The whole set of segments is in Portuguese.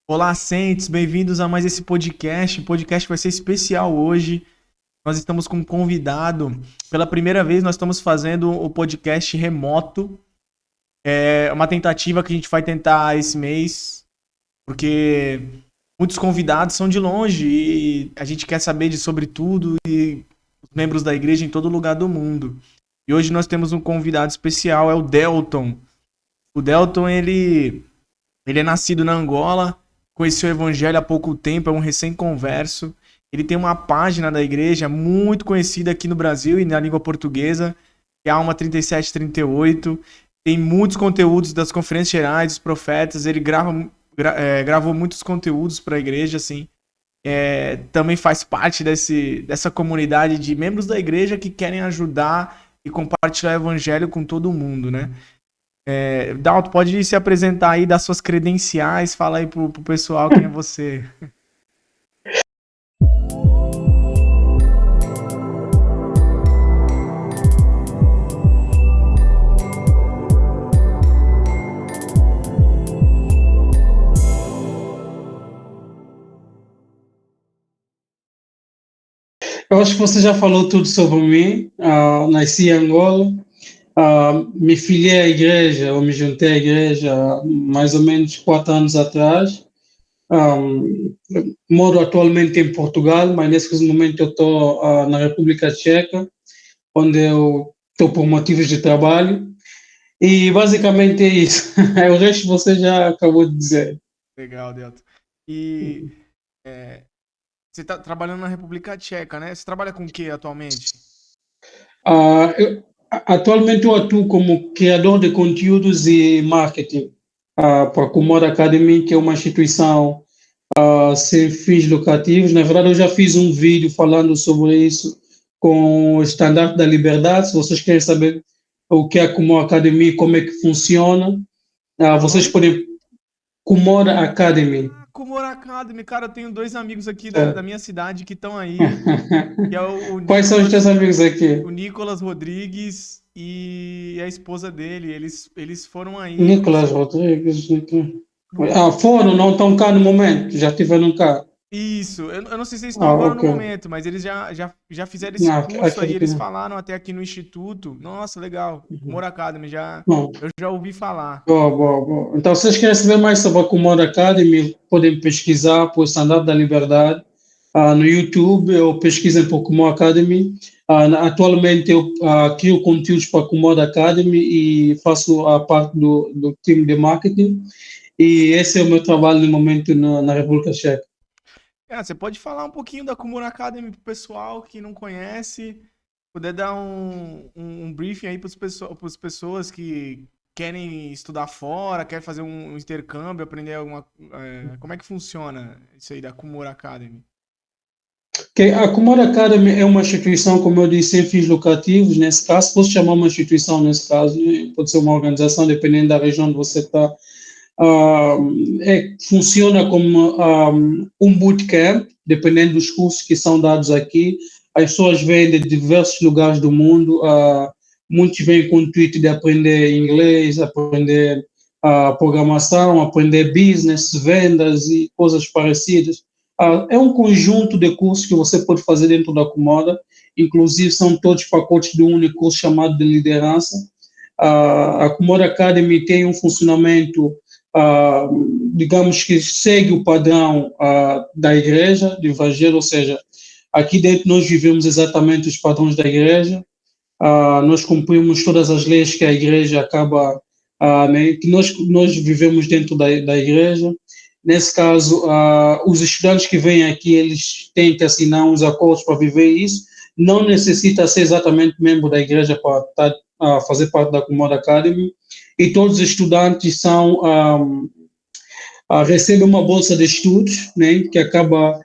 Olá, Saints, bem-vindos a mais esse podcast. O podcast vai ser especial hoje. Nós estamos com um convidado. Pela primeira vez, nós estamos fazendo o podcast remoto. É uma tentativa que a gente vai tentar esse mês, porque muitos convidados são de longe e a gente quer saber de sobre tudo e os membros da igreja em todo lugar do mundo. E hoje nós temos um convidado especial, é o Delton. O Delton, ele é nascido na Angola, conheceu o evangelho há pouco tempo, é um recém-converso. Ele tem uma página da igreja muito conhecida aqui no Brasil e na língua portuguesa, que é a Alma 3738. Tem muitos conteúdos das conferências gerais, dos profetas. Ele gravou muitos conteúdos para a igreja, assim. Também faz parte dessa comunidade de membros da igreja que querem ajudar e compartilhar o evangelho com todo mundo, né? Dalton, pode se apresentar aí, dar suas credenciais, fala aí pro pessoal quem é você. Eu acho que você já falou tudo sobre mim. Nasci em Angola, me filiei à igreja, ou me juntei à igreja mais ou menos 4 anos atrás. Ah, Moro atualmente em Portugal, mas nesse momento eu estou na República Tcheca, onde eu estou por motivos de trabalho. E basicamente é isso. O resto você já acabou de dizer. Legal, Delton. E é, você tá trabalhando na República Tcheca, né? Você trabalha com o que atualmente? Atualmente eu atuo como criador de conteúdos e marketing para a Comoda Academy, que é uma instituição sem fins lucrativos. Na verdade, eu já fiz um vídeo falando sobre isso com o Estandarte da Liberdade. Se vocês querem saber o que é a Comoda Academy e como é que funciona, Como é o vocês nome? podem. Comoda Academy. Ah, Kumura Academy. Cara, eu tenho dois amigos aqui da Certo. minha cidade que estão aí, que é o Quais são os teus amigos aqui? Nicolas Rodrigues e a esposa dele. Eles foram aí. Nicolas Rodrigues. pro- Foram, não estão cá no momento, já estiveram cá. Isso, eu não sei se eles estão agora no Ok. momento, mas eles já fizeram esse curso aí, Acredito que eles não. falaram até aqui no Instituto. Nossa, legal. Humor Academy, Bom, eu já ouvi falar. boa, boa, boa. Então, se vocês querem saber mais sobre a Comoda Academy, podem pesquisar por Estandarte da Liberdade no YouTube ou pesquisem por Comoda Academy. Atualmente, eu crio conteúdos para a Comoda Academy e faço a parte do time de marketing. E esse é o meu trabalho no momento na República Tcheca. Você pode falar um pouquinho da Kumura Academy pro pessoal que não conhece, poder dar um briefing aí pras pessoas que querem estudar fora, querem fazer um intercâmbio, aprender como é que funciona isso aí da Kumura Academy? A Comoda Academy é uma instituição, como eu disse, sem fins lucrativos, nesse caso, posso chamar uma instituição nesse caso, né? Pode ser uma organização, dependendo da região onde você está. Funciona como um bootcamp, dependendo dos cursos que são dados aqui. As pessoas vêm de diversos lugares do mundo, muitos vêm com o intuito de aprender inglês, aprender programação, aprender business, vendas e coisas parecidas. É um conjunto de cursos que você pode fazer dentro da Comoda, inclusive são todos pacotes de um único curso chamado de liderança. A Comoda Academy tem um funcionamento digamos que segue o padrão da igreja, do evangelho, ou seja, aqui dentro nós vivemos exatamente os padrões da igreja, nós cumprimos todas as leis que a igreja acaba, né, que nós vivemos dentro da igreja. Nesse caso, os estudantes que vêm aqui, eles têm que assinar uns acordos para viver isso, não necessita ser exatamente membro da igreja para fazer parte da Comoda Academy, e todos os estudantes recebem uma bolsa de estudos, né, que acaba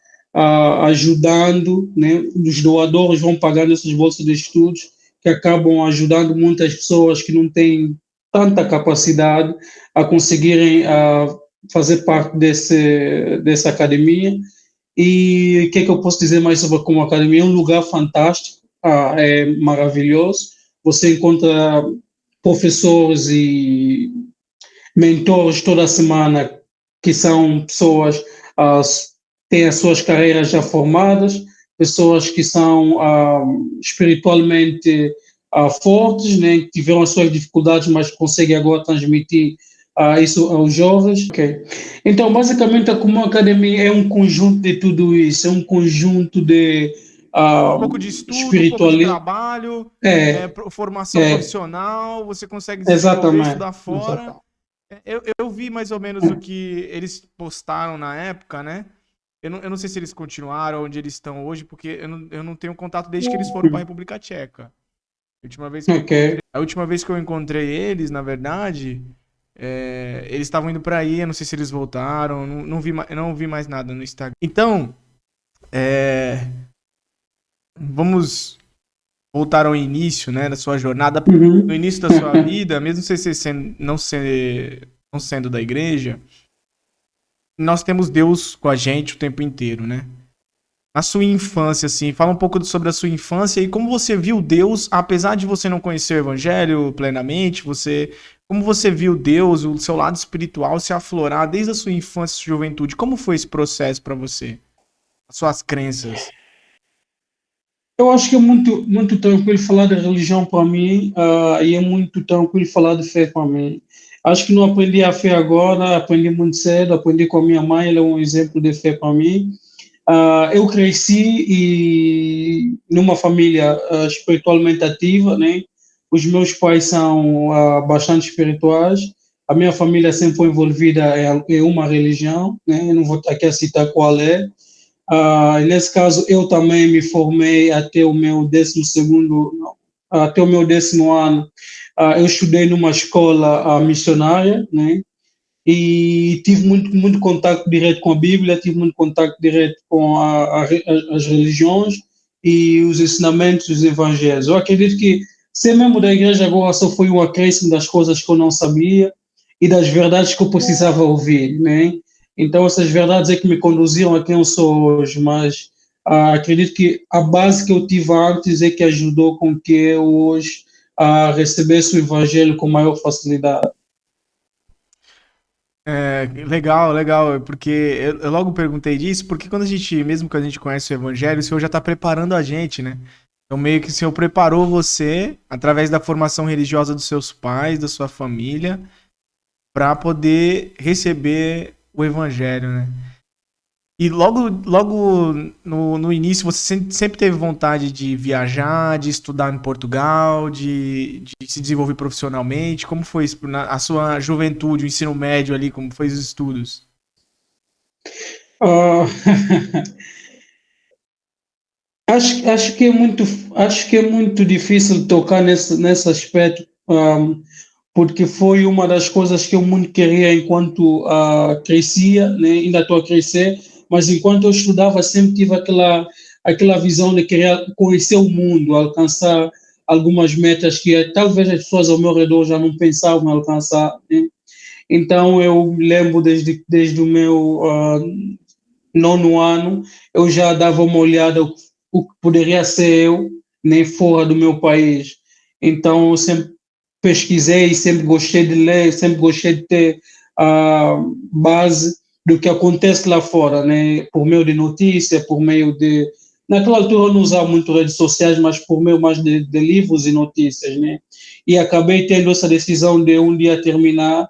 ajudando, né, os doadores vão pagando essas bolsas de estudos, que acabam ajudando muitas pessoas que não têm tanta capacidade a conseguirem fazer parte dessa academia. E o que é que eu posso dizer mais sobre como academia? É um lugar fantástico, é maravilhoso. Você encontra professores e mentores toda semana que são pessoas ah, têm as suas carreiras já formadas, pessoas que são espiritualmente fortes, né, que tiveram as suas dificuldades, mas conseguem agora transmitir isso aos jovens. Okay. Então, basicamente, a Comum Academy é um conjunto de tudo isso, é um conjunto de Um pouco de estudo, um pouco de espiritualidade. trabalho, É, formação é, profissional, você consegue desenvolver, exatamente. estudar fora. Exatamente. Eu vi mais ou menos o que eles postaram na época, né? Eu não sei se eles continuaram onde eles estão hoje, porque eu não tenho contato desde que eles foram para a República Tcheca. Ok. A última vez que eu encontrei eles, na verdade, eles estavam indo para aí, eu não sei se eles voltaram, não vi mais nada no Instagram. Então, vamos voltar ao início, né, da sua jornada, no início da sua vida, mesmo você não sendo da igreja, nós temos Deus com a gente o tempo inteiro, né? A sua infância, assim, fala um pouco sobre a sua infância e como você viu Deus, apesar de você não conhecer o evangelho plenamente, como você viu Deus, o seu lado espiritual se aflorar desde a sua infância e juventude. Como foi esse processo para você? As suas crenças? Eu acho que é muito tranquilo falar de religião para mim, e é muito tranquilo falar de fé para mim. Acho que não aprendi a fé agora, aprendi muito cedo, aprendi com a minha mãe, ela é um exemplo de fé para mim. Eu cresci numa família espiritualmente ativa, né? Os meus pais são bastante espirituais. A minha família sempre foi envolvida em uma religião, né? Eu não vou estar aqui a citar qual é. Nesse caso, eu também me formei até o meu 12º, não, até o meu 10º ano. Eu estudei numa escola missionária, né? E tive muito contato direto com a Bíblia, tive muito contato direto com as religiões e os ensinamentos dos evangelhos. Eu acredito que ser membro da igreja agora só foi um acréscimo das coisas que eu não sabia e das verdades que eu precisava ouvir, né? Então essas verdades é que me conduziram a quem eu sou hoje, mas acredito que a base que eu tive antes é que ajudou com que eu hoje recebesse o evangelho com maior facilidade. Legal, legal, porque eu logo perguntei disso, porque mesmo quando a gente conhece o evangelho, o Senhor já está preparando a gente, né? Então meio que o Senhor preparou você, através da formação religiosa dos seus pais, da sua família, para poder receber o evangelho, né? E logo no início você sempre teve vontade de viajar, de estudar em Portugal, de se desenvolver profissionalmente. Como foi isso a sua juventude, o ensino médio ali, como foi os estudos? Ah, acho que é muito difícil tocar nesse aspecto, porque foi uma das coisas que eu muito queria enquanto crescia, né? Ainda estou a crescer, mas enquanto eu estudava sempre tive aquela visão de querer conhecer o mundo, alcançar algumas metas que talvez as pessoas ao meu redor já não pensavam em alcançar, né? Então eu me lembro desde o meu 9º ano, eu já dava uma olhada o que poderia ser eu, nem fora do meu país. Então, eu sempre pesquisei, sempre gostei de ler, sempre gostei de ter a base do que acontece lá fora, né? Por meio de notícia, por meio de... Naquela altura eu não usava muito redes sociais, mas por meio mais de livros e notícias, né? E acabei tendo essa decisão de um dia terminar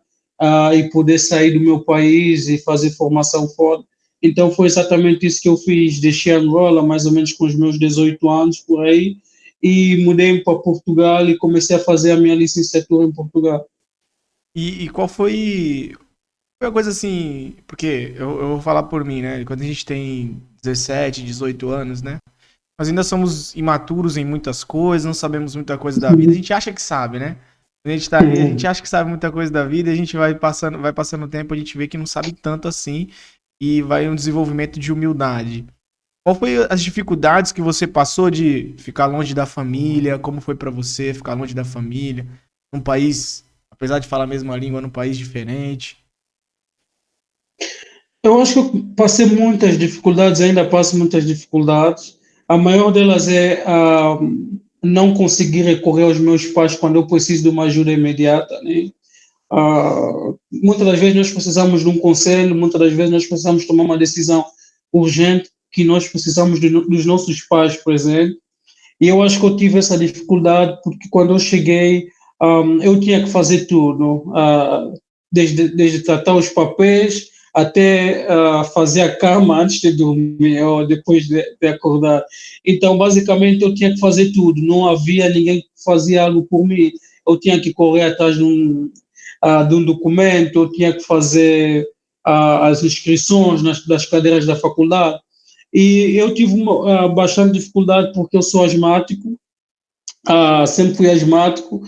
e poder sair do meu país e fazer formação fora. Então foi exatamente isso que eu fiz. Deixei Angola mais ou menos com os meus 18 anos por aí e mudei para Portugal e comecei a fazer a minha licenciatura em Portugal. E qual foi a coisa assim, porque eu vou falar por mim, né? Quando a gente tem 17, 18 anos, né? Nós ainda somos imaturos em muitas coisas, não sabemos muita coisa da vida. A gente acha que sabe, né? Quando a gente tá ali, a gente acha que sabe muita coisa da vida, e a gente vai passando o tempo, a gente vê que não sabe tanto assim, e vai um desenvolvimento de humildade. Qual foi as dificuldades que você passou de ficar longe da família? Como foi pra você ficar longe da família? Num país, apesar de falar a mesma língua, num país diferente? Eu acho que eu passei muitas dificuldades, ainda passo muitas dificuldades. A maior delas é não conseguir recorrer aos meus pais quando eu preciso de uma ajuda imediata, né? Muitas das vezes nós precisamos de um conselho, muitas das vezes nós precisamos tomar uma decisão urgente que nós precisamos dos nossos pais presentes. E eu acho que eu tive essa dificuldade porque quando eu cheguei, eu tinha que fazer tudo, desde tratar os papéis até fazer a cama antes de dormir ou depois de acordar. Então, basicamente, eu tinha que fazer tudo. Não havia ninguém que fazia algo por mim. Eu tinha que correr atrás de um documento, eu tinha que fazer as inscrições das cadeiras da faculdade. E eu tive bastante dificuldade porque eu sou asmático, sempre fui asmático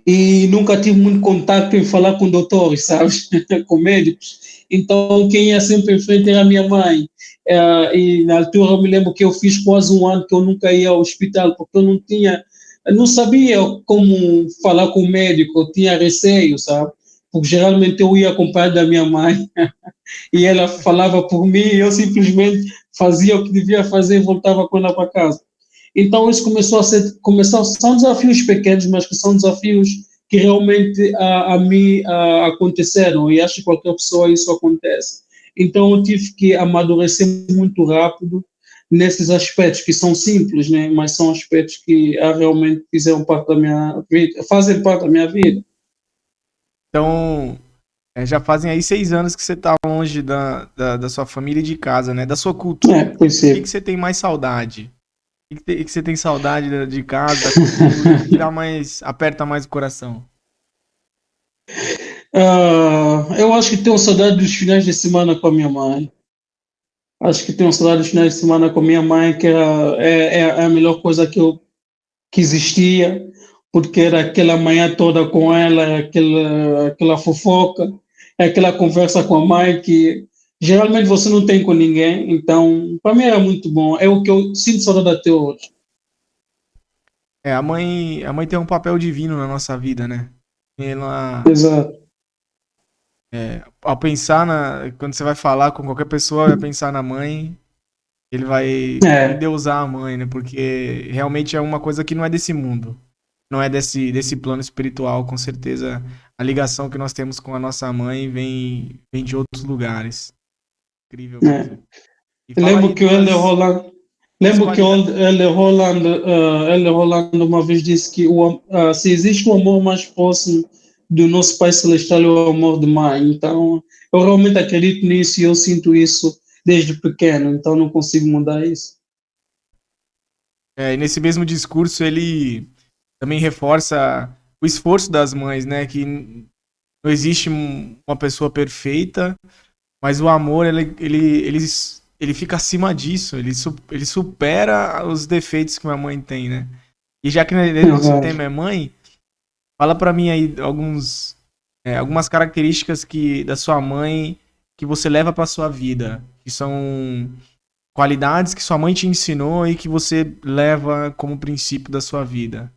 e nunca tive muito contato em falar com doutores, sabes, com médicos. Então, quem ia sempre em frente era a minha mãe. E na altura eu me lembro que eu fiz quase um ano que eu nunca ia ao hospital, porque eu não sabia como falar com o médico, eu tinha receio, sabe? Porque geralmente eu ia acompanhado da minha mãe e ela falava por mim e eu simplesmente fazia o que devia fazer e voltava com ela para casa. Então isso são desafios pequenos, mas que são desafios que realmente a mim aconteceram e acho que qualquer pessoa isso acontece. Então eu tive que amadurecer muito rápido nesses aspectos que são simples, né? Mas são aspectos que realmente fizeram parte da minha vida, fazem parte da minha vida. Então, já fazem aí 6 anos que você tá longe da sua família e de casa, né? Da sua cultura. Pois O que, é. que você tem mais saudade? Que você tem saudade de casa, da cultura? O que, que dá mais, aperta mais o coração? Eu acho que tenho saudade dos finais de semana com a minha mãe. Acho que tenho saudade dos finais de semana com a minha mãe, que é a melhor coisa que existia, porque era aquela manhã toda com ela, aquela fofoca, aquela conversa com a mãe que geralmente você não tem com ninguém. Então, para mim era muito bom. É o que eu sinto saudade até hoje. A mãe tem um papel divino na nossa vida, né? Ela, Exato. ao pensar quando você vai falar com qualquer pessoa, vai pensar na mãe, ele vai É, endeusar a mãe, né? Porque realmente é uma coisa que não é desse mundo. Não é desse plano espiritual, com certeza. A ligação que nós temos com a nossa mãe vem de outros lugares. Incrível é. mesmo. E Eu fala lembro aí que o Helder duas, Roland, duas lembro que o qualidades. Helder Roland uma vez disse que se existe um amor mais próximo do nosso Pai Celestial é o amor de mãe. Então, eu realmente acredito nisso e eu sinto isso desde pequeno, então não consigo mudar isso. E nesse mesmo discurso, ele também reforça o esforço das mães, né? Que não existe uma pessoa perfeita, mas o amor, ele fica acima disso. Ele supera os defeitos que uma mãe tem, né? E já que nosso Exato. tema é mãe, fala pra mim aí algumas características da sua mãe que você leva pra sua vida, que são qualidades que sua mãe te ensinou e que você leva como princípio da sua vida.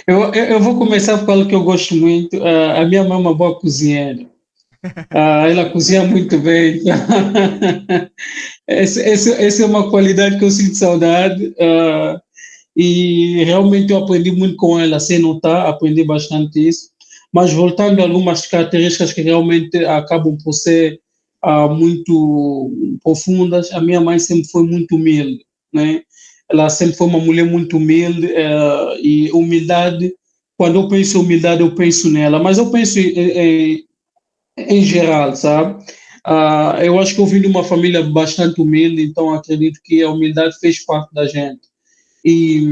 Eu vou começar por algo que eu gosto muito. A minha mãe é uma boa cozinheira. Ela cozinha muito bem. Essa é uma qualidade que eu sinto saudade. E realmente eu aprendi muito com ela, sem notar, aprendi bastante isso. Mas voltando a algumas características que realmente acabam por ser muito profundas, a minha mãe sempre foi muito humilde, né? Ela sempre foi uma mulher muito humilde e humildade. Quando eu penso em humildade, eu penso nela, mas eu penso em geral, sabe? Eu acho que eu vim de uma família bastante humilde, então acredito que a humildade fez parte da gente. E,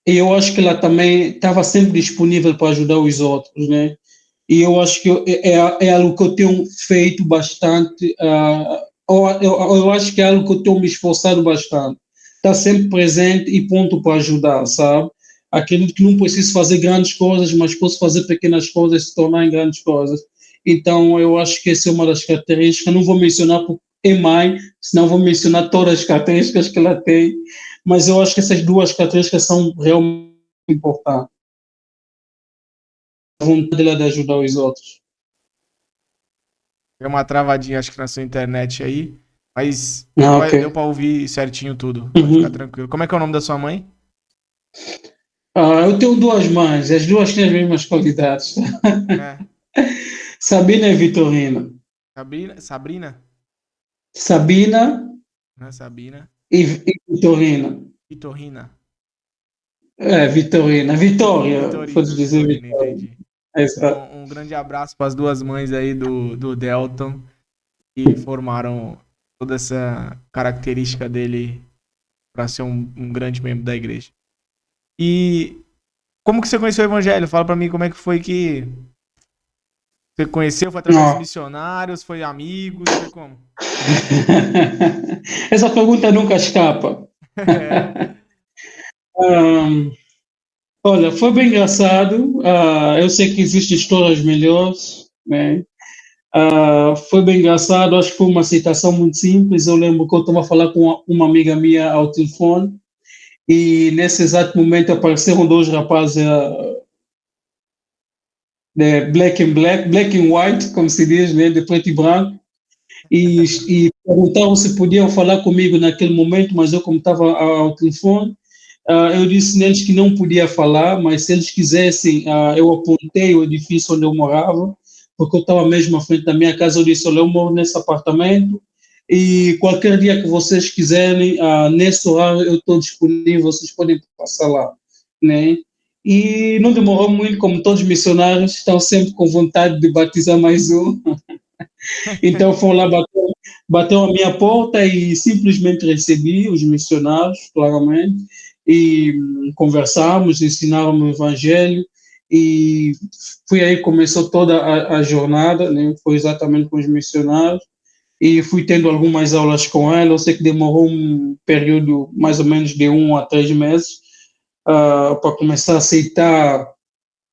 e eu acho que ela também estava sempre disponível para ajudar os outros, né? E eu acho que é algo que eu tenho feito bastante, eu acho que é algo que eu tenho me esforçado bastante. Está sempre presente e pronto para ajudar, sabe? Acredito que não preciso fazer grandes coisas, mas posso fazer pequenas coisas e se tornar em grandes coisas. Então, eu acho que essa é uma das características. Não vou mencionar porque é mãe, senão vou mencionar todas as características que ela tem, mas eu acho que essas duas características são realmente importantes. A vontade dela de ajudar os outros. Deu uma travadinha, acho que na sua internet aí, mas Ok. deu pra ouvir certinho tudo. Pode ficar Uhum. tranquilo. Como é que é o nome da sua mãe? Eu tenho duas mães, as duas têm as mesmas qualidades. É. Sabina e Vitorina. Sabrina? Sabina Não é Sabina? e Vitorina. Vitorina. Vitorina. Vitória, Vitorina, podes dizer Vitorina, Vitória. entendi. Exato. Um grande abraço para as duas mães aí do Delton, que formaram toda essa característica dele para ser um grande membro da igreja. E como que você conheceu o evangelho? Fala para mim como é que foi que você conheceu, foi através dos Não. missionários, foi amigos, foi como? Essa pergunta nunca escapa. É. Ahm, Olha, foi bem engraçado. Eu sei que existem histórias melhores, né? Foi bem engraçado. Acho que foi uma aceitação muito simples. Eu lembro que eu estava a falar com uma amiga minha ao telefone e nesse exato momento apareceram dois rapazes de black and white, como se diz, né? De preto e branco. E perguntaram se podiam falar comigo naquele momento, mas eu, como estava ao telefone, eu disse neles que não podia falar, mas se eles quisessem, eu apontei o edifício onde eu morava, porque eu estava mesmo à frente da minha casa. Eu disse: olha, eu moro nesse apartamento e qualquer dia que vocês quiserem, nesse horário eu estou disponível, vocês podem passar lá, né? E não demorou muito, como todos os missionários estão sempre com vontade de batizar mais um. Então foram lá, bateu a minha porta e simplesmente recebi os missionários, claramente, e conversamos, ensinaram o evangelho, e foi aí que começou toda a jornada, né? Foi exatamente com os missionários, e fui tendo algumas aulas com ela. Eu sei que demorou um período mais ou menos de 1 a 3 meses para começar a aceitar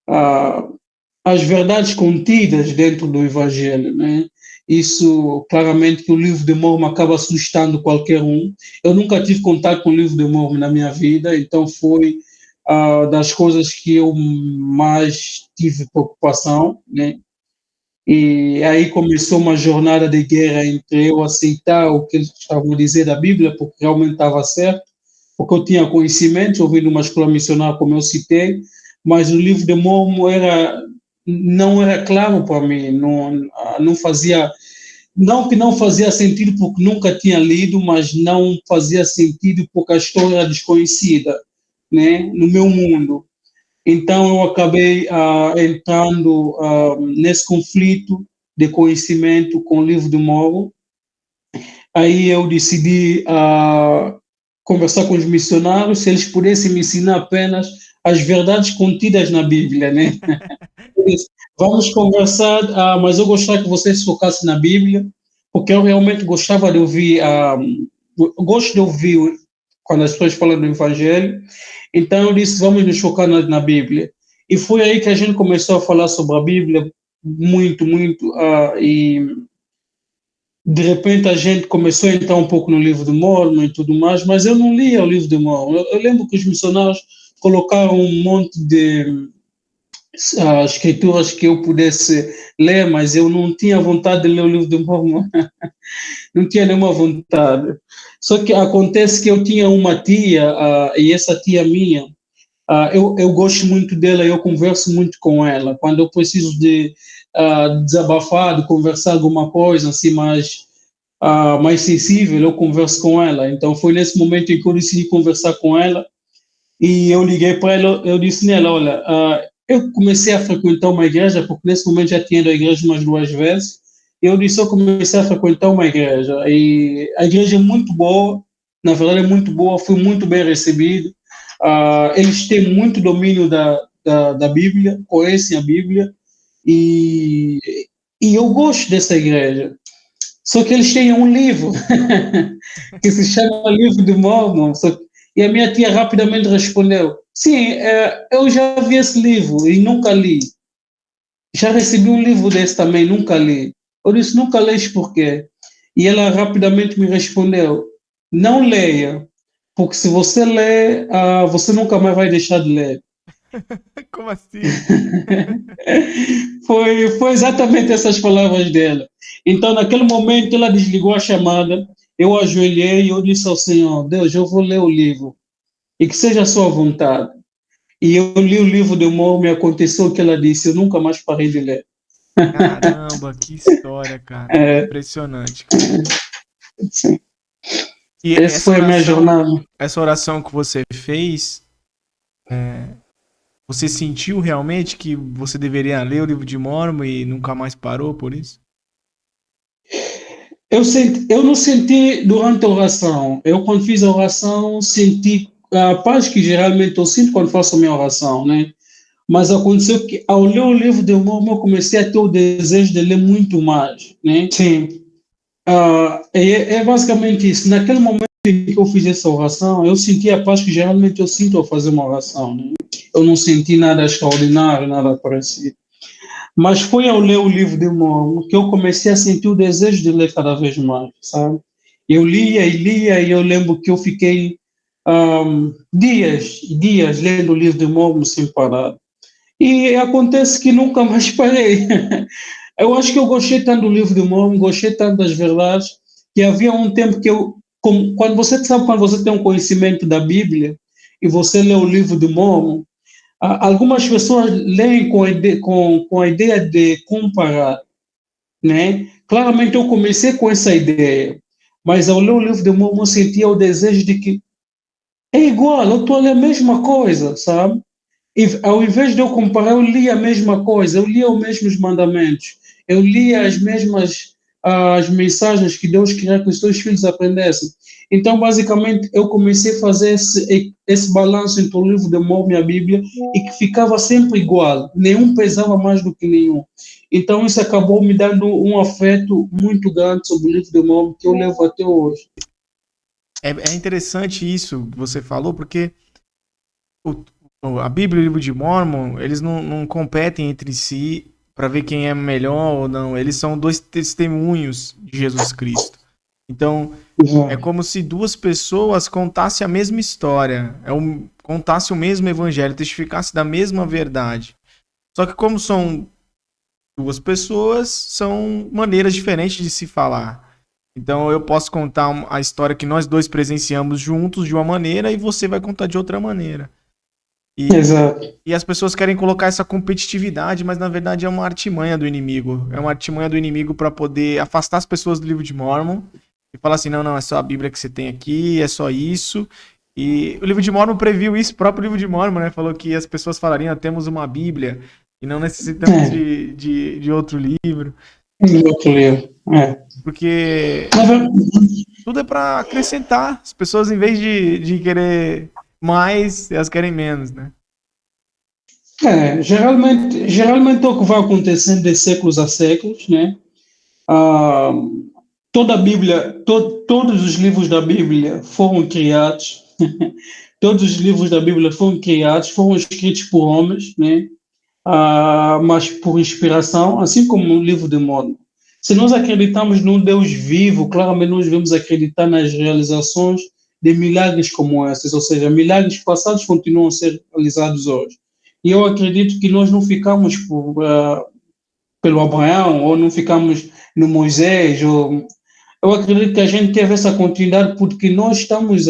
uh, as verdades contidas dentro do Evangelho, né? Isso, claramente, que o livro de Mormon acaba assustando qualquer um. Eu nunca tive contato com o livro de Mormon na minha vida, então foi das coisas que eu mais tive preocupação, né? E aí começou uma jornada de guerra entre eu aceitar o que eles estavam a dizer da Bíblia, porque realmente estava certo, porque eu tinha conhecimento, ouvindo uma escola missionária, como eu citei, mas o livro de Mormon não era claro para mim, não fazia, não que não fazia sentido porque nunca tinha lido, mas não fazia sentido porque a história era desconhecida, né, no meu mundo. Então eu acabei entrando nesse conflito de conhecimento com o livro de Mormon. Aí eu decidi conversar com os missionários se eles pudessem me ensinar apenas as verdades contidas na Bíblia, né? Vamos conversar, mas eu gostaria que vocês se focassem na Bíblia, porque eu realmente gostava de ouvir, gosto de ouvir quando as pessoas falam do Evangelho. Então eu disse: vamos nos focar na Bíblia. E foi aí que a gente começou a falar sobre a Bíblia, muito, muito, e de repente a gente começou a entrar um pouco no livro de Mormon e tudo mais, mas eu não lia o livro de Mormon. Eu lembro que os missionários colocaram um monte de escrituras que eu pudesse ler, mas eu não tinha vontade de ler o livro de Mormon, não tinha nenhuma vontade. Só que acontece que eu tinha uma tia, e essa tia minha, eu gosto muito dela, eu converso muito com ela. Quando eu preciso de desabafar, de conversar alguma coisa assim mais sensível, eu converso com ela. Então foi nesse momento em que eu decidi conversar com ela e eu liguei para ela, eu disse nela: olha, eu comecei a frequentar uma igreja, porque nesse momento já tinha ido à igreja umas 2 vezes. Eu disse: eu comecei a frequentar uma igreja e a igreja é muito boa, na verdade é muito boa, fui muito bem recebido. Eles têm muito domínio da Bíblia, conhecem a Bíblia e, e eu gosto dessa igreja. Só que eles têm um livro que se chama Livro de Mormon. E a minha tia rapidamente respondeu: sim, eu já vi esse livro e nunca li. Já recebi um livro desse também, nunca li. Eu disse: nunca lês por quê? E ela rapidamente me respondeu: não leia, porque se você ler, você nunca mais vai deixar de ler. Como assim? Foi exatamente essas palavras dela. Então, naquele momento, ela desligou a chamada, eu ajoelhei e eu disse ao Senhor: Deus, eu vou ler o livro, e que seja a sua vontade. E eu li o livro de Mormon e aconteceu o que ela disse, eu nunca mais parei de ler. Caramba, que história, cara. É, Impressionante, cara. sim. E Essa foi a minha jornada. essa oração que você fez, você sentiu realmente que você deveria ler o livro de Mormon e nunca mais parou por isso? Eu não senti durante a oração. Eu, quando fiz a oração, senti a paz que geralmente eu sinto quando faço a minha oração, né? Mas aconteceu que, ao ler o livro de Mormon, eu comecei a ter o desejo de ler muito mais, né? Sim. É basicamente isso. Naquele momento em que eu fiz essa oração, eu senti a paz que geralmente eu sinto ao fazer uma oração, né? Eu não senti nada extraordinário, nada parecido. Mas foi ao ler o livro de Mormon que eu comecei a sentir o desejo de ler cada vez mais, sabe? Eu lia e eu lembro que eu fiquei dias e dias lendo o livro de Mormon sem parar. E acontece que nunca mais parei. Eu acho que eu gostei tanto do livro de Mormon, gostei tanto das verdades, que havia um tempo que quando você sabe, quando você tem um conhecimento da Bíblia e você lê o livro de Mormon, algumas pessoas leem com a ideia de comparar, né? Claramente eu comecei com essa ideia, mas ao ler o livro de Mormon eu sentia o desejo de que é igual, eu estou a ler a mesma coisa, sabe? E ao invés de eu comparar, eu li a mesma coisa, eu lia os mesmos mandamentos, eu lia as mesmas as mensagens que Deus queria que os seus filhos aprendessem. Então, basicamente, eu comecei a fazer esse balanço entre o livro de Mormon e a Bíblia e que ficava sempre igual, nenhum pesava mais do que nenhum. Então, isso acabou me dando um afeto muito grande sobre o livro de Mormon que eu levo até hoje. É interessante isso que você falou, porque a Bíblia e o livro de Mormon, eles não competem entre si para ver quem é melhor ou não. Eles são dois testemunhos de Jesus Cristo. Então, é como se duas pessoas contassem a mesma história, contassem o mesmo evangelho, testificassem da mesma verdade. Só que como são duas pessoas, são maneiras diferentes de se falar. Então eu posso contar a história que nós dois presenciamos juntos de uma maneira e você vai contar de outra maneira. Exato. E as pessoas querem colocar essa competitividade, mas na verdade é uma artimanha do inimigo. É uma artimanha do inimigo para poder afastar as pessoas do livro de Mormon e falar assim: não, não, é só a Bíblia que você tem aqui, é só isso. E o livro de Mormon previu isso, o próprio livro de Mormon, né? Falou que as pessoas falariam: temos uma Bíblia e não necessitamos de outro livro. Outro livro. Porque tudo é para acrescentar. As pessoas, em vez de querer mais, elas querem menos, né? Geralmente é o que vai acontecendo de séculos a séculos, né? Ah, toda a Bíblia, todos os livros da Bíblia foram criados, todos os livros da Bíblia foram criados, foram escritos por homens, né? Mas por inspiração, assim como o livro de Mormon. Se nós acreditamos num Deus vivo, claramente nós devemos acreditar nas realizações de milagres como esses, ou seja, milagres passados continuam a ser realizados hoje. E eu acredito que nós não ficamos pelo Abraão, ou não ficamos no Moisés, eu acredito que a gente teve essa continuidade porque nós estamos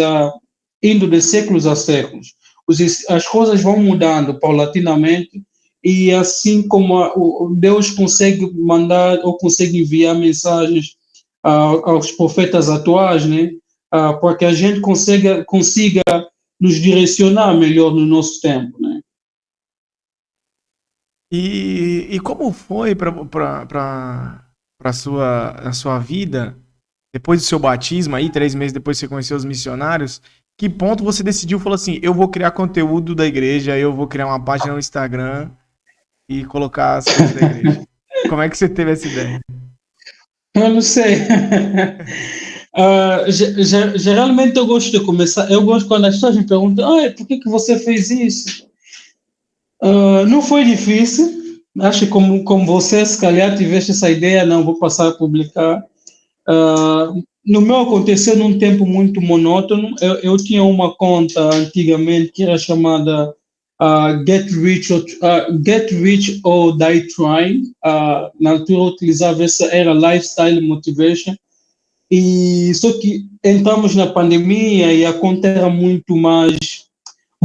indo de séculos a séculos. As coisas vão mudando paulatinamente e assim como Deus consegue mandar ou consegue enviar mensagens aos profetas atuais, né, para que a gente consiga nos direcionar melhor no nosso tempo, né? E como foi para a sua vida, depois do seu batismo, aí, 3 meses depois que você conheceu os missionários, que ponto você decidiu, falou assim, eu vou criar conteúdo da igreja, eu vou criar uma página no Instagram e colocar as coisas da igreja? Como é que você teve essa ideia? Eu não sei. Geralmente eu gosto de começar. Eu gosto quando as pessoas me perguntam: por que você fez isso? Não foi difícil. Acho que como você, se calhar, tiveste essa ideia, não, vou passar a publicar. No meu aconteceu num tempo muito monótono. Eu tinha uma conta antigamente que era chamada Get Rich or Die Trying. Na altura eu utilizava essa, era Lifestyle Motivation. E só que entramos na pandemia e a conta era muito mais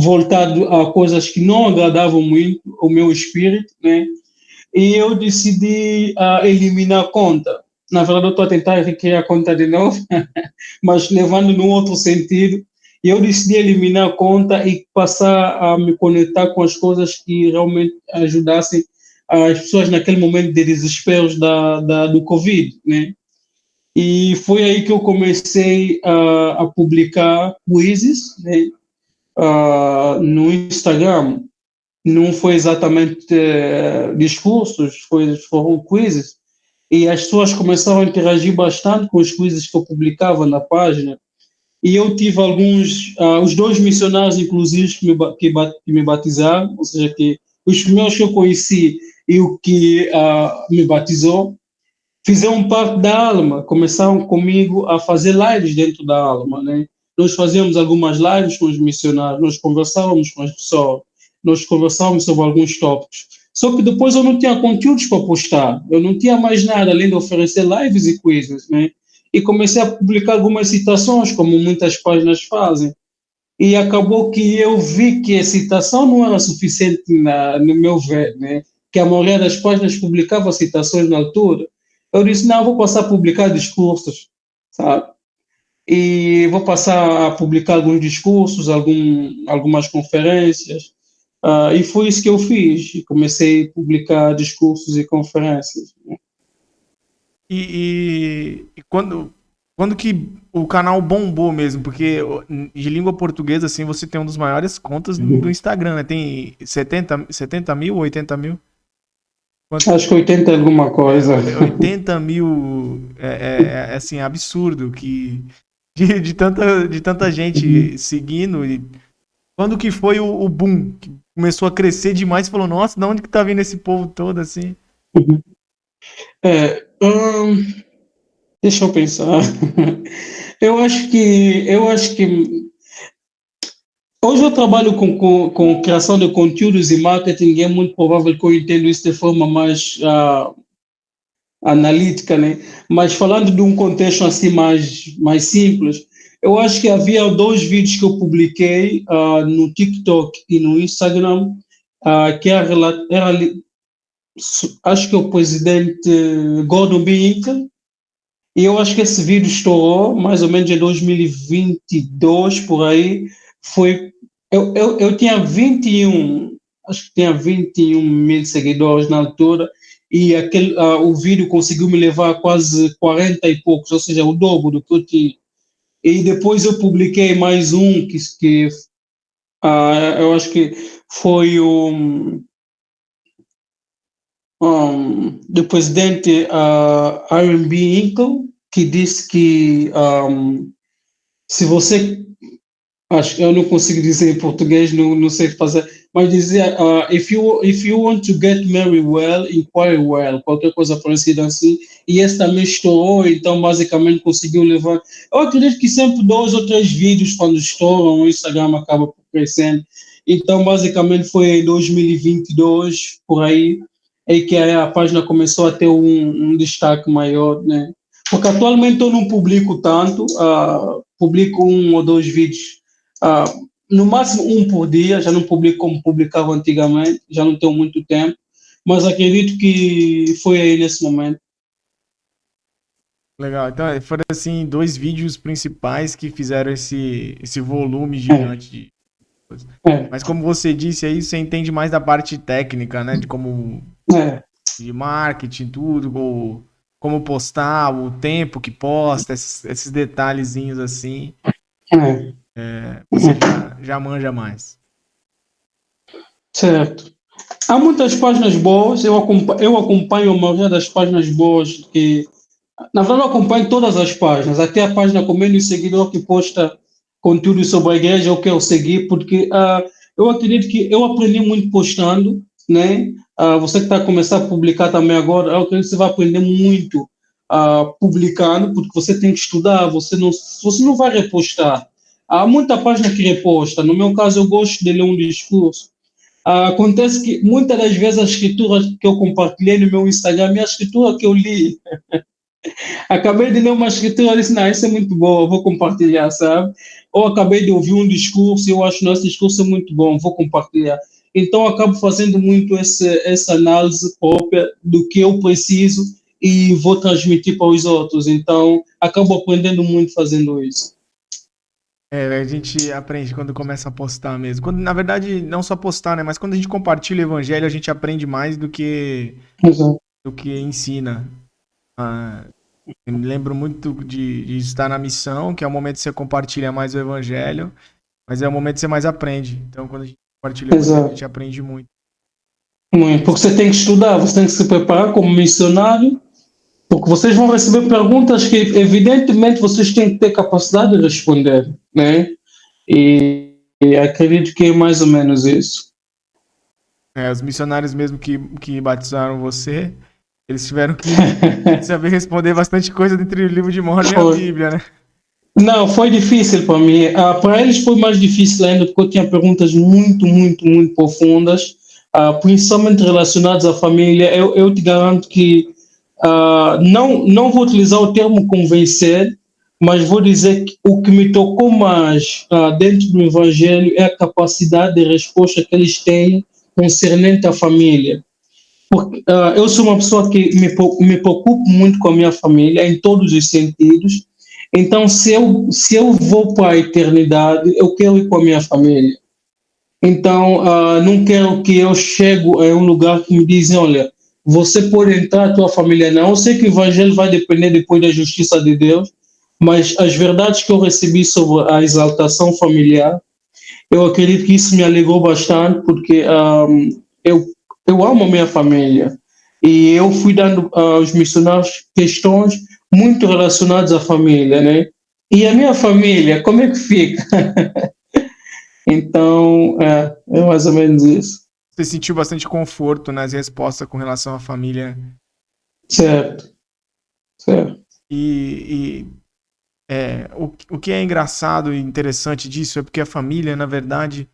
voltado a coisas que não agradavam muito o meu espírito, né? E eu decidi eliminar a conta. Na verdade, eu estou a tentar recriar a conta de novo, mas levando num outro sentido. E eu decidi eliminar a conta e passar a me conectar com as coisas que realmente ajudassem as pessoas naquele momento de desespero do Covid, né? E foi aí que eu comecei a publicar quizzes, né? No Instagram. Não foi exatamente discursos, foram quizzes. E as pessoas começaram a interagir bastante com os quizzes que eu publicava na página. E eu tive alguns, os dois missionários, inclusive, que me batizaram, ou seja, que os primeiros que eu conheci e o que me batizou, fizeram parte da Alma, começaram comigo a fazer lives dentro da Alma, né? Nós fazíamos algumas lives com os missionários, nós conversávamos com as pessoas, nós conversávamos sobre alguns tópicos. Só que depois eu não tinha conteúdos para postar, eu não tinha mais nada além de oferecer lives e quizzes, né? E comecei a publicar algumas citações, como muitas páginas fazem. E acabou que eu vi que a citação não era suficiente no meu ver, né? Que a maioria das páginas publicava citações na altura. Eu disse, não, vou passar a publicar discursos, sabe? E vou passar a publicar alguns discursos, algumas conferências. E foi isso que eu fiz. E comecei a publicar discursos e conferências. E quando que o canal bombou mesmo? Porque de língua portuguesa, assim, você tem um dos maiores contas do Instagram, né? Tem 70 mil, 80 mil? Acho que 80 alguma coisa. 80 mil é assim, absurdo que de tanta gente seguindo. E quando que foi o boom? Que começou a crescer demais e falou, nossa, de onde que tá vindo esse povo todo assim? É, deixa eu pensar. Eu acho que hoje eu trabalho com criação de conteúdos e marketing, é muito provável que eu entenda isso de forma mais analítica, né? Mas falando de um contexto assim mais simples, eu acho que havia dois vídeos que eu publiquei no TikTok e no Instagram, que acho que é o presidente Gordon B. Hinckley, e eu acho que esse vídeo estourou mais ou menos em 2022, por aí. Foi, eu tinha 21, acho que tinha 21 mil seguidores na altura, e o vídeo conseguiu me levar a quase 40 e poucos, ou seja, o dobro do que eu tinha. E depois eu publiquei mais um, que eu acho que foi do presidente Aaron B. Hinckley, que disse que se você, acho que eu não consigo dizer em português, não sei fazer, mas dizia, if you want to get married well, inquire well, qualquer coisa parecida assim, e esse também estourou, então basicamente conseguiu levar, eu acredito que sempre 2 ou 3 vídeos quando estouram, o Instagram acaba crescendo, então basicamente foi em 2022, por aí, é que a página começou a ter um destaque maior, né? Porque atualmente eu não publico tanto, publico 1 ou 2 vídeos, no máximo um por dia, já não publico como publicava antigamente, já não tenho muito tempo, mas acredito que foi aí nesse momento. Legal. Então, foram assim, 2 vídeos principais que fizeram esse volume É, gigante de coisa. é, Mas como você disse aí, você entende mais da parte técnica, né? De como é, de marketing, tudo, como postar, o tempo que posta, esses detalhezinhos assim, é, você já manja mais. certo. Há muitas páginas boas, eu acompanho a maioria das páginas boas que, na verdade, eu acompanho todas as páginas, até a página com menos seguidor que posta conteúdo sobre a igreja, eu quero seguir, porque eu acredito que eu aprendi muito postando, né? Você que está a começar a publicar também agora, eu acredito que você vai aprender muito publicando, porque você tem que estudar, você não vai repostar. Há muita página que reposta, no meu caso eu gosto de ler um discurso. Acontece que muitas das vezes a escritura que eu compartilhei no meu Instagram é a escritura que eu li. Acabei de ler uma escritura e disse, não, isso é muito bom, eu vou compartilhar, sabe? Ou acabei de ouvir um discurso e eu acho que nosso discurso é muito bom, vou compartilhar. Então, acabo fazendo muito essa análise própria do que eu preciso e vou transmitir para os outros. Então, acabo aprendendo muito fazendo isso. A gente aprende quando começa a postar mesmo. Quando, na verdade, não só postar, né? Mas quando a gente compartilha o evangelho, a gente aprende mais Exato. do que ensina. Ah, eu me lembro muito de estar na missão, que é o momento que você compartilha mais o evangelho, mas é o momento que você mais aprende. Então, quando a gente compartilha o evangelho, a Exato. gente aprende muito. Muito. Porque você tem que estudar, você tem que se preparar como missionário, porque vocês vão receber perguntas que, evidentemente, vocês têm que ter capacidade de responder, né? E acredito que é mais ou menos isso. Os missionários mesmo que batizaram você, eles tiveram que saber responder bastante coisa entre o livro de Mórmon e a Foi. Bíblia, né? Não, foi difícil para mim. Para eles foi mais difícil ainda, porque eu tinha perguntas muito, muito, muito profundas, principalmente relacionadas à família. Eu te garanto que não vou utilizar o termo convencer, mas vou dizer que o que me tocou mais dentro do Evangelho é a capacidade de resposta que eles têm concernente à família. Porque, eu sou uma pessoa que me preocupo muito com a minha família, em todos os sentidos. Então, se eu vou para a eternidade, eu quero ir com a minha família. Então, não quero que eu chegue a um lugar que me dizem, olha, você pode entrar, a tua família não. Eu sei que o evangelho vai depender depois da justiça de Deus, mas as verdades que eu recebi sobre a exaltação familiar, eu acredito que isso me alegrou bastante, porque eu, eu amo a minha família. E eu fui dando aos missionários questões muito relacionadas à família, né? E a minha família, como é que fica? Então, é mais ou menos isso. Você sentiu bastante conforto nas respostas com relação à família. Certo, certo. O que é engraçado e interessante disso é porque a família, na verdade,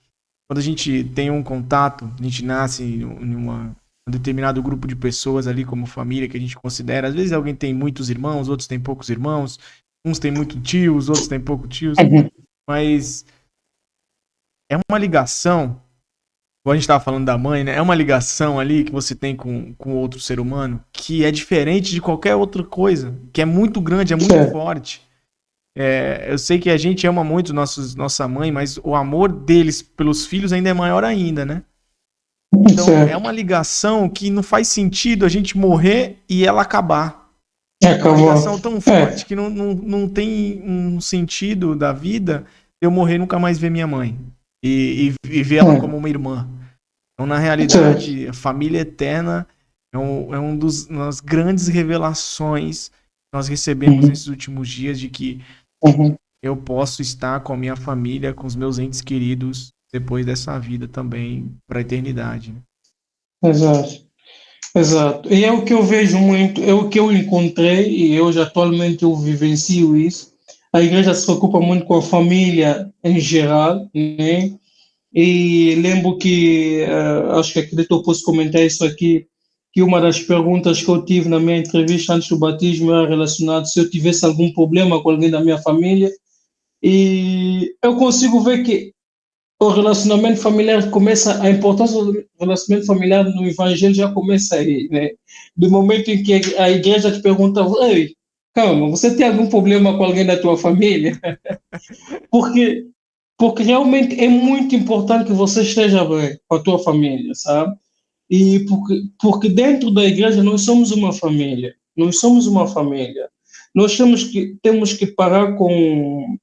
quando a gente tem um contato, a gente nasce em um determinado grupo de pessoas ali como família que a gente considera. Às vezes alguém tem muitos irmãos, outros têm poucos irmãos, uns têm muito tios, outros têm poucos tios, Uhum. mas é uma ligação, como a gente estava falando da mãe, né? É uma ligação ali que você tem com outro ser humano que é diferente de qualquer outra coisa, que é muito grande, é muito Certo, forte. Eu sei que a gente ama muito nossa mãe, mas o amor deles pelos filhos ainda é maior ainda, né? Então é certo. uma ligação que não faz sentido a gente morrer e ela acabar. É uma Acabou. ligação tão forte que não tem um sentido da vida eu morrer e nunca mais ver minha mãe e ver ela como uma irmã. Então, na Certo. realidade, a família eterna uma das grandes revelações que nós recebemos Uhum, nesses últimos dias de que uhum. eu posso estar com a minha família, com os meus entes queridos, depois dessa vida também, para a eternidade. Né? Exato. Exato. E é o que eu vejo muito, é o que eu encontrei e eu já atualmente eu vivencio isso. A igreja se preocupa muito com a família em geral, né? E lembro que, acho que acredito que eu posso comentar isso aqui, que uma das perguntas que eu tive na minha entrevista antes do batismo era relacionada se eu tivesse algum problema com alguém da minha família. E eu consigo ver que o relacionamento familiar começa, a importância do relacionamento familiar no evangelho já começa aí, né? Do momento em que a igreja te pergunta, ei, calma, você tem algum problema com alguém da tua família? Porque, porque realmente é muito importante que você esteja bem com a tua família, sabe? E porque dentro da igreja nós somos uma família, nós somos uma família. Nós temos que parar com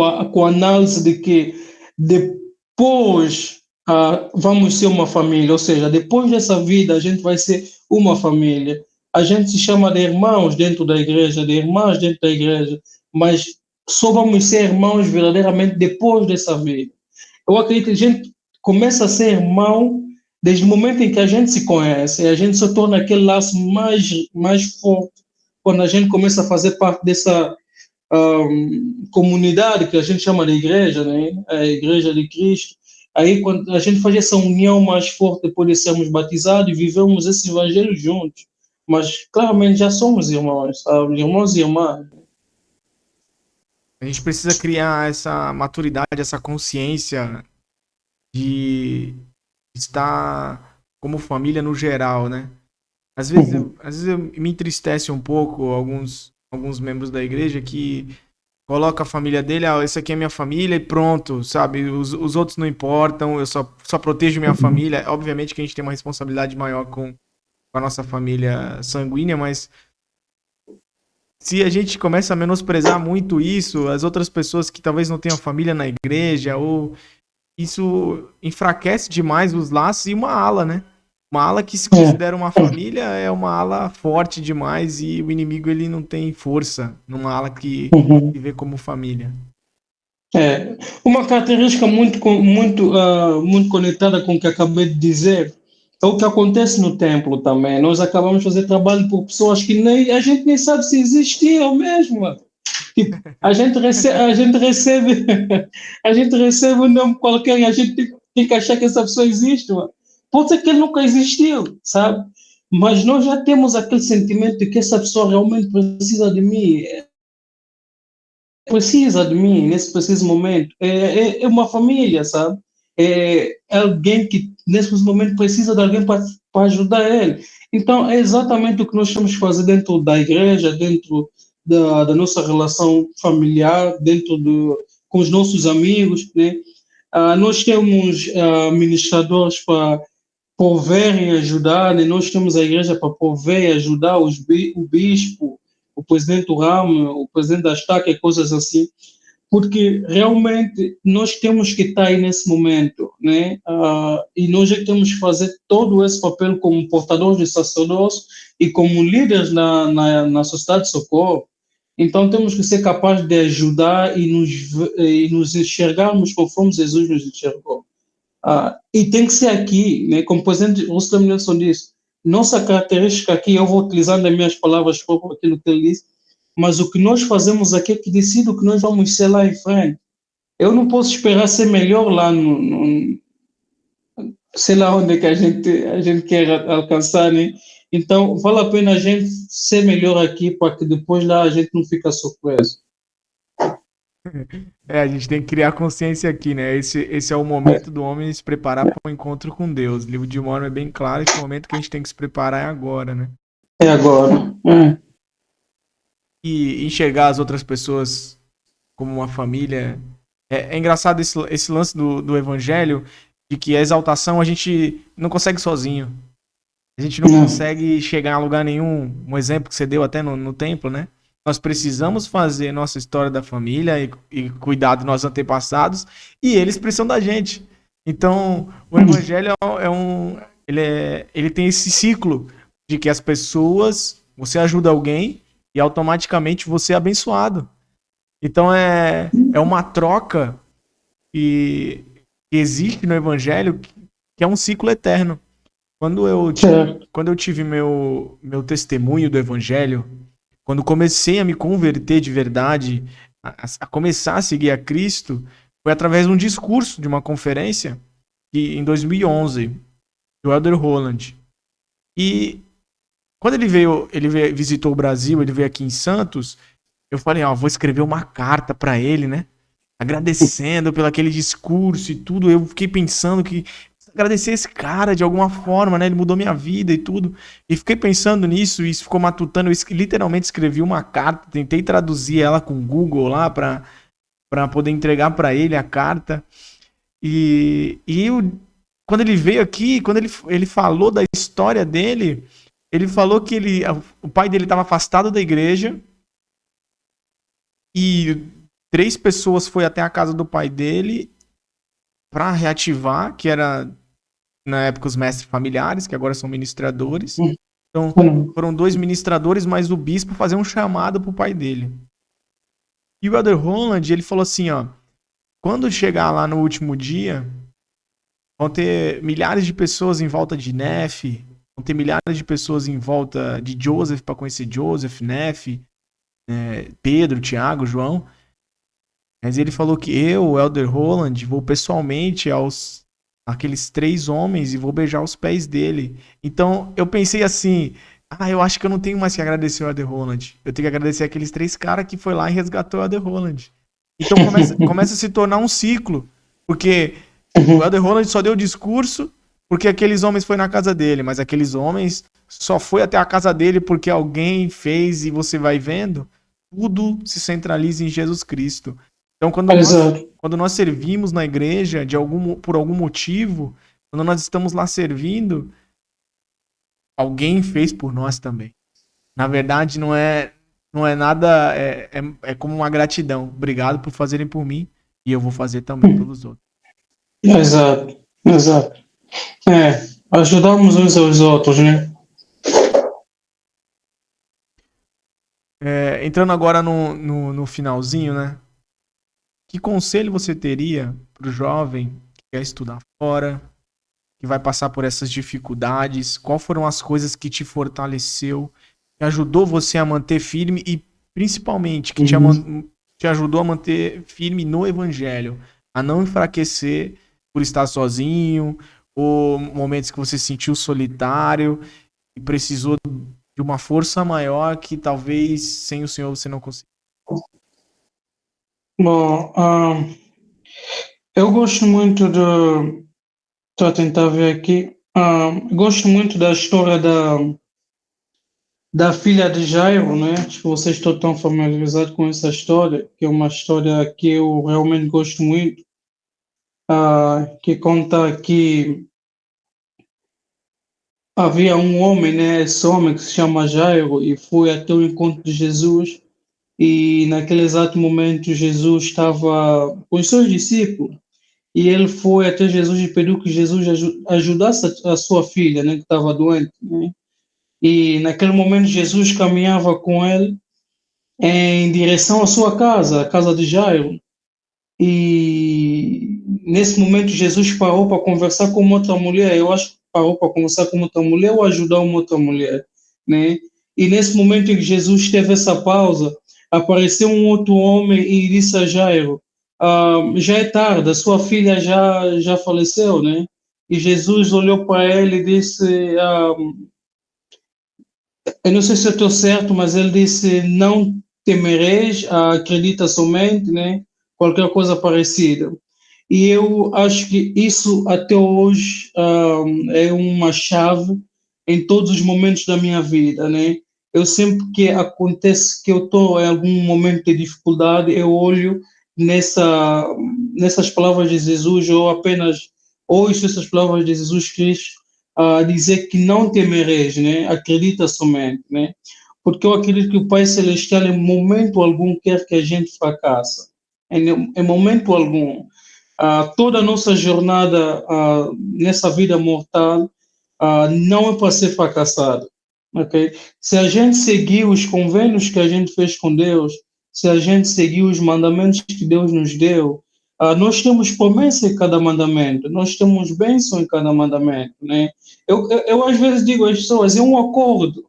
a análise de que depois vamos ser uma família, ou seja, depois dessa vida a gente vai ser uma família. A gente se chama de irmãos dentro da igreja, de irmãs dentro da igreja, mas só vamos ser irmãos verdadeiramente depois dessa vida. Eu acredito que a gente começa a ser irmão desde o momento em que a gente se conhece, e a gente se torna aquele laço mais forte quando a gente começa a fazer parte dessa comunidade que a gente chama de igreja, né? A igreja de Cristo. Aí quando a gente faz essa união mais forte depois de sermos batizados e vivemos esse evangelho juntos, mas claramente já somos irmãos, sabe? Irmãos e irmãs. A gente precisa criar essa maturidade, essa consciência de estar como família no geral, né? Uhum. Às vezes me entristece um pouco alguns membros da igreja que coloca a família dele, ah, essa aqui é minha família e pronto, sabe? Os outros não importam, eu só protejo minha Uhum. família. Obviamente que a gente tem uma responsabilidade maior com a nossa família sanguínea, mas se a gente começa a menosprezar muito isso, as outras pessoas que talvez não tenham família na igreja, ou isso enfraquece demais os laços e uma ala, né? Uma ala que se É. considera uma família é uma ala forte demais e o inimigo ele não tem força numa ala que Uhum. vê como família. É. Uma característica muito conectada com o que acabei de dizer é o que acontece no templo também. Nós acabamos de fazer trabalho por pessoas que nem, a gente nem sabe se existiam mesmo. Tipo, a gente recebe, a gente recebe um nome qualquer e a gente tem que achar que essa pessoa existe. Mano. Pode ser que ele nunca existiu, sabe? Mas nós já temos aquele sentimento de que essa pessoa realmente precisa de mim nesse preciso momento. É uma família, sabe? É alguém que nesse preciso momento precisa de alguém para ajudar ele. Então, é exatamente o que nós temos que fazer dentro da igreja, dentro da nossa relação familiar, com os nossos amigos, né? Nós temos ministradores para prover e ajudar, né? Nós temos a igreja para prover e ajudar o bispo, o presidente do ramo, o presidente da estaca e coisas assim, porque realmente nós temos que estar aí nesse momento, né? E nós já temos que fazer todo esse papel como portadores de sacerdócio e como líderes na sociedade de socorro. Então temos que ser capazes de ajudar e nos enxergarmos conforme Jesus nos enxergou. E tem que ser aqui, né? Como o presidente Russell Nelson disse, nossa característica aqui, eu vou utilizando as minhas palavras próprias, aquilo que ele disse, mas o que nós fazemos aqui é que decide o que nós vamos ser lá em frente. Eu não posso esperar ser melhor lá sei lá onde é que a gente quer alcançar, né? Então, vale a pena a gente ser melhor aqui para que depois lá a gente não fica surpreso. É, a gente tem que criar consciência aqui, né? Esse é o momento do homem se preparar para o encontro com Deus. O livro de Mormon é bem claro que o momento que a gente tem que se preparar é agora, né? É agora. E enxergar as outras pessoas como uma família. É engraçado esse lance do evangelho, de que a exaltação a gente não consegue sozinho. A gente não consegue chegar a lugar nenhum. Um exemplo que você deu até no templo, né? Nós precisamos fazer nossa história da família e cuidar dos nossos antepassados, e eles precisam da gente. Então, o evangelho ele tem esse ciclo de que as pessoas, você ajuda alguém e automaticamente você é abençoado. Então é uma troca que, que existe no evangelho que é um ciclo eterno. Quando eu, Certo. quando eu tive meu testemunho do evangelho, quando comecei a me converter de verdade, a começar a seguir a Cristo, foi através de um discurso, de uma conferência, que, em 2011, do Elder Holland. E quando ele veio, visitou o Brasil, ele veio aqui em Santos, eu falei, ó, vou escrever uma carta para ele, né? Agradecendo pelo aquele discurso e tudo. Eu fiquei pensando que agradecer esse cara de alguma forma, né? Ele mudou minha vida e tudo. E fiquei pensando nisso, e isso ficou matutando. Eu literalmente escrevi uma carta, tentei traduzir ela com o Google lá para poder entregar para ele a carta. Quando ele veio aqui, quando ele falou da história dele, ele falou que o pai dele estava afastado da igreja e 3 pessoas foi até a casa do pai dele para reativar, que era na época os mestres familiares, que agora são ministradores. Então, foram 2 ministradores, mais o bispo fazer um chamado pro pai dele. E o Elder Holland, ele falou assim, ó, quando chegar lá no último dia, vão ter milhares de pessoas em volta de Nefe, vão ter milhares de pessoas em volta de Joseph para conhecer Joseph, Nefe, Pedro, Tiago, João. Mas ele falou que eu, o Elder Holland, vou pessoalmente aqueles 3 homens e vou beijar os pés dele. Então eu pensei assim, Eu acho que eu não tenho mais que agradecer o Eder Roland. Eu tenho que agradecer aqueles 3 caras que foi lá e resgatou o Eder Roland. Então começa a se tornar um ciclo. Porque o Eder Roland só deu discurso porque aqueles homens foi na casa dele, mas aqueles homens só foi até a casa dele porque alguém fez e você vai vendo, tudo se centraliza em Jesus Cristo. Então Exato. quando nós servimos na igreja por algum motivo, quando nós estamos lá servindo, alguém fez por nós também. Na verdade, não é nada, é como uma gratidão. Obrigado por fazerem por mim e eu vou fazer também pelos outros. Exato, exato. Ajudamos uns aos outros, né? Entrando agora no finalzinho, né? Que conselho você teria para o jovem que quer estudar fora, que vai passar por essas dificuldades? Qual foram as coisas que te fortaleceu, que ajudou você a manter firme e principalmente que te ajudou a manter firme no evangelho, a não enfraquecer por estar sozinho, ou momentos que você se sentiu solitário e precisou de uma força maior que talvez sem o Senhor você não consiga. Bom, eu gosto muito de. Estou a tentar ver aqui. Gosto muito da história da filha de Jairo, né? Acho que vocês estão tão familiarizados com essa história, que é uma história que eu realmente gosto muito, que conta que havia um homem, né? Esse homem que se chama Jairo e foi até o encontro de Jesus e naquele exato momento Jesus estava com os seus discípulos e ele foi até Jesus e pediu que Jesus ajudasse a sua filha, né? Que estava doente, né? E naquele momento Jesus caminhava com ele em direção à sua casa, a casa de Jairo. E nesse momento Jesus parou para conversar com uma outra mulher. Eu acho que parou para conversar com outra mulher ou ajudar uma outra mulher, né? E nesse momento em que Jesus teve essa pausa, apareceu um outro homem e disse a Jairo: já é tarde, a sua filha já faleceu, né? E Jesus olhou para ele e disse: eu não sei se eu estou certo, mas ele disse: não temereis, acredita somente, né? Qualquer coisa parecida. E eu acho que isso até hoje é uma chave em todos os momentos da minha vida, né? Eu sempre que acontece que eu estou em algum momento de dificuldade, eu olho nessas palavras de Jesus ou apenas ouço essas palavras de Jesus Cristo a dizer que não temereis, né? Acredita somente, né? Porque eu acredito que o Pai Celestial em momento algum quer que a gente fracasse, em momento algum. Toda a nossa jornada nessa vida mortal não é para ser fracassada, ok? Se a gente seguir os convênios que a gente fez com Deus, se a gente seguir os mandamentos que Deus nos deu, nós temos promessa em cada mandamento, nós temos bênção em cada mandamento, né? Eu às vezes digo às pessoas, é um acordo.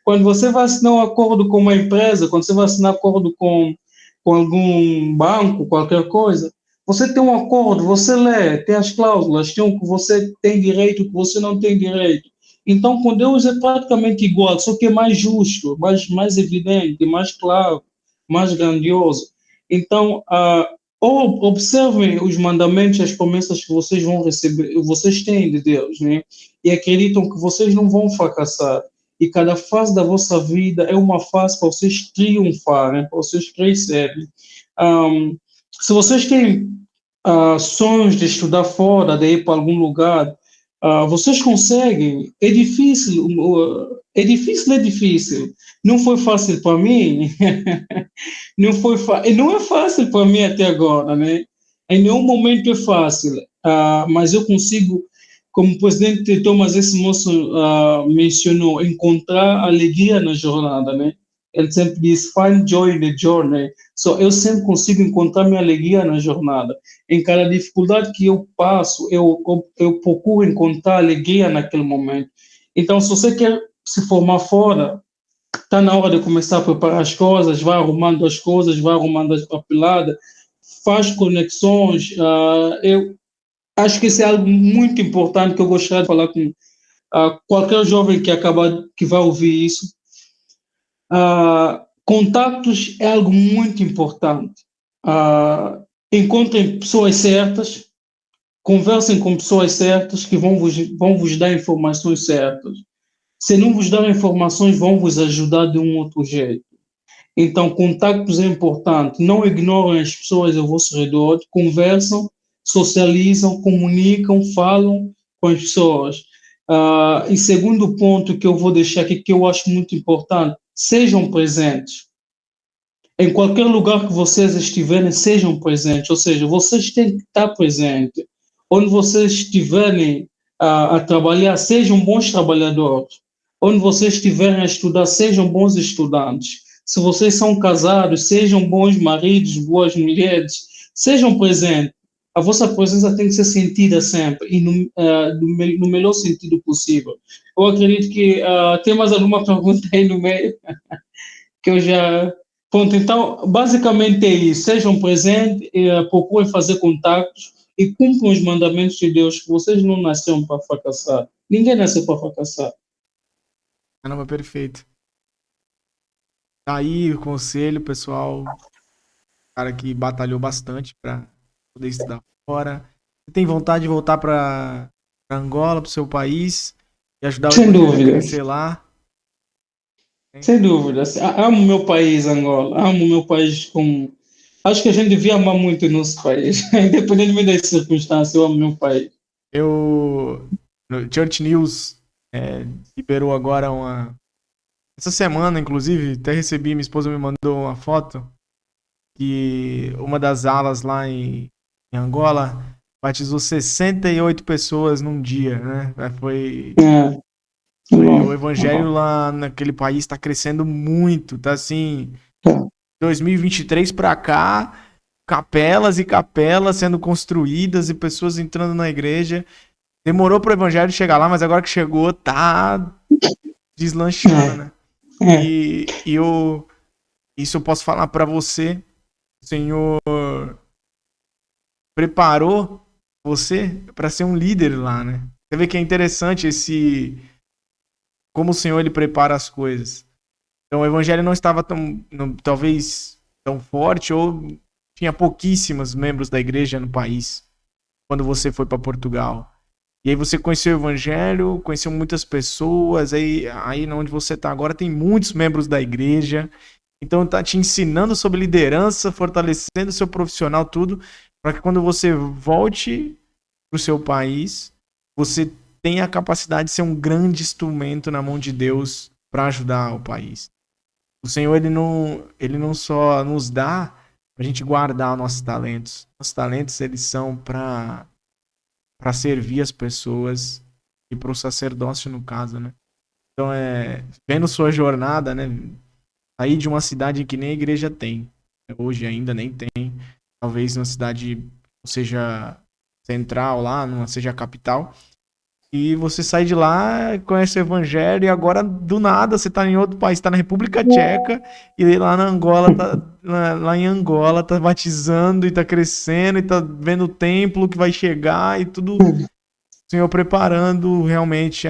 Quando você vai assinar um acordo com uma empresa, quando você vai assinar um acordo com algum banco, qualquer coisa, você tem um acordo, você lê, tem as cláusulas, tem o que você tem direito, o que você não tem direito. Então, com Deus é praticamente igual, só que é mais justo, mais evidente, mais claro, mais grandioso. Então, observem os mandamentos e as promessas que vocês vão receber, vocês têm de Deus, né? E acreditam que vocês não vão fracassar. E cada fase da vossa vida é uma fase para vocês triunfarem, para vocês crescerem. Se vocês têm sonhos de estudar fora, de ir para algum lugar, vocês conseguem. É difícil, é difícil. Não foi fácil para mim. Não é fácil para mim até agora, né? Em nenhum momento é fácil, mas eu consigo, como o presidente Thomas, esse moço mencionou, encontrar alegria na jornada, né? Ele sempre diz, find joy in the journey. Eu sempre consigo encontrar minha alegria na jornada. Em cada dificuldade que eu passo, eu procuro encontrar alegria naquele momento. Então, se você quer se formar fora, está na hora de começar a preparar as coisas, vai arrumando as coisas, vai arrumando as papeladas, faz conexões. Eu acho que isso é algo muito importante que eu gostaria de falar qualquer jovem que vai ouvir isso, contatos é algo muito importante. Encontrem pessoas certas, conversem com pessoas certas que vão vos dar informações certas. Se não vos dar informações, vão vos ajudar de um outro jeito. Então, contactos é importante. Não ignorem as pessoas ao vosso redor, conversam, socializam, comunicam, falam com as pessoas. E segundo ponto que eu vou deixar aqui, que eu acho muito importante, sejam presentes. Em qualquer lugar que vocês estiverem, sejam presentes. Ou seja, vocês têm que estar presentes. Onde vocês estiverem a trabalhar, sejam bons trabalhadores. Onde vocês estiverem a estudar, sejam bons estudantes. Se vocês são casados, sejam bons maridos, boas mulheres, sejam presentes. A vossa presença tem que ser sentida sempre e no melhor sentido possível. Eu acredito que tem mais alguma pergunta aí no meio que eu já. Pronto, então, basicamente é isso. Sejam presentes, procurem fazer contatos e cumpram os mandamentos de Deus, que vocês não nasceram para fracassar. Ninguém nasceu para fracassar. Caramba, perfeito. Tá aí o conselho, pessoal. Cara que batalhou bastante para poder estudar fora. Você tem vontade de voltar para Angola, para o seu país, e ajudar o Sem evangelho a dúvida. crescer lá? Hein? Sem dúvida. Amo o meu país, Angola. Amo o meu país como. Acho que a gente devia amar muito o nosso país. Independentemente das circunstâncias, eu amo o meu país. No Church News liberou agora uma. Essa semana, inclusive, até recebi, minha esposa me mandou uma foto que uma das alas lá em Angola batizou 68 pessoas num dia, né? É, O bom, evangelho lá naquele país está crescendo muito, tá assim, tá. 2023 para cá, capelas e capelas sendo construídas e pessoas entrando na igreja. Demorou pro evangelho chegar lá, mas agora que chegou, tá deslanchando, né? É, Isso eu posso falar para você. O Senhor preparou você para ser um líder lá, né? Você vê que é interessante como o Senhor ele prepara as coisas. Então o evangelho não estava talvez tão forte ou tinha pouquíssimos membros da igreja no país quando você foi para Portugal. E aí você conheceu o evangelho, conheceu muitas pessoas, aí onde você está agora tem muitos membros da igreja. Então está te ensinando sobre liderança, fortalecendo o seu profissional, tudo, para que quando você volte para o seu país, você tenha a capacidade de ser um grande instrumento na mão de Deus para ajudar o país. O Senhor ele não só nos dá para a gente guardar os nossos talentos. Nossos talentos eles são para servir as pessoas e para o sacerdócio no caso, né? Então vendo sua jornada, né? Sair de uma cidade que nem a igreja tem. Hoje ainda nem tem. Talvez numa cidade não seja central lá, não seja a capital. E você sai de lá, conhece o evangelho e agora do nada você tá em outro país, tá na República Tcheca e lá na Angola, lá em Angola tá batizando e tá crescendo e tá vendo o templo que vai chegar e tudo, o Senhor preparando realmente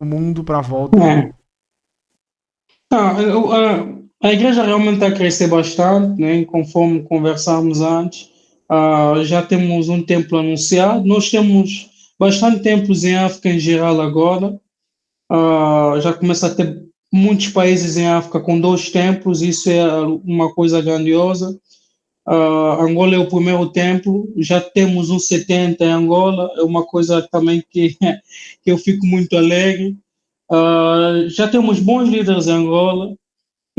o mundo para a volta, né? é. A igreja realmente está a crescer bastante, né? Conforme conversamos antes. Já temos um templo anunciado. Nós temos bastante templos em África em geral agora. Já começa a ter muitos países em África com dois templos. Isso é uma coisa grandiosa. Angola é o primeiro templo. Já temos uns 70 em Angola. É uma coisa também que, que eu fico muito alegre. Já temos bons líderes em Angola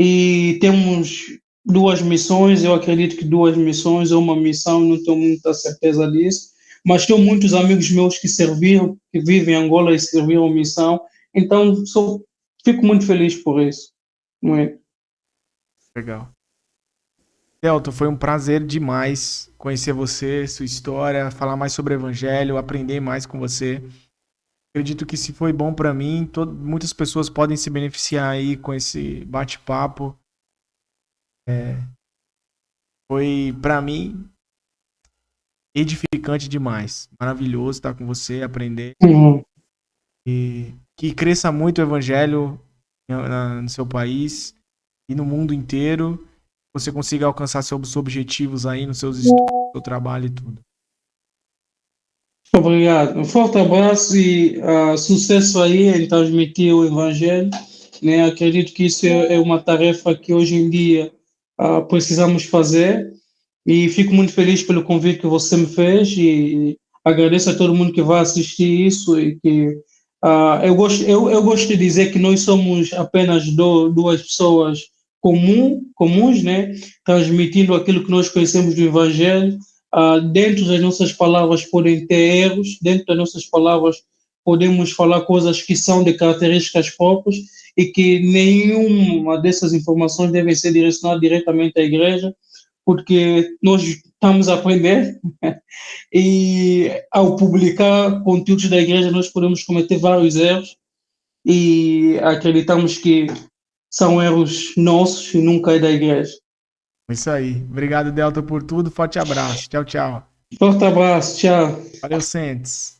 e temos duas missões. Eu acredito que duas missões ou uma missão, não tenho muita certeza disso, mas tenho muitos amigos meus que serviram, que vivem em Angola e serviram a missão, então fico muito feliz por isso. Muito. Legal. Elton, foi um prazer demais conhecer você, sua história, falar mais sobre o evangelho, aprender mais com você. Acredito que se foi bom para mim, muitas pessoas podem se beneficiar aí com esse bate-papo. Foi para mim edificante demais, maravilhoso estar com você, aprender. Uhum. E que cresça muito o evangelho no seu país e no mundo inteiro. Você consiga alcançar seus objetivos aí nos seus estudos, no seu trabalho e tudo. Obrigado. Um forte abraço e sucesso aí em transmitir o Evangelho. Né? Acredito que isso é uma tarefa que hoje em dia precisamos fazer. E fico muito feliz pelo convite que você me fez e agradeço a todo mundo que vai assistir isso e que eu gosto de dizer que nós somos apenas duas pessoas comuns, né? Transmitindo aquilo que nós conhecemos do Evangelho. Dentro das nossas palavras podem ter erros, dentro das nossas palavras podemos falar coisas que são de características próprias e que nenhuma dessas informações deve ser direcionada diretamente à igreja, porque nós estamos a aprender e ao publicar conteúdos da igreja nós podemos cometer vários erros e acreditamos que são erros nossos e nunca é da igreja. Isso aí. Obrigado, Delta, por tudo. Forte abraço. Tchau, tchau. Forte abraço, tchau. Valeu, Sentes.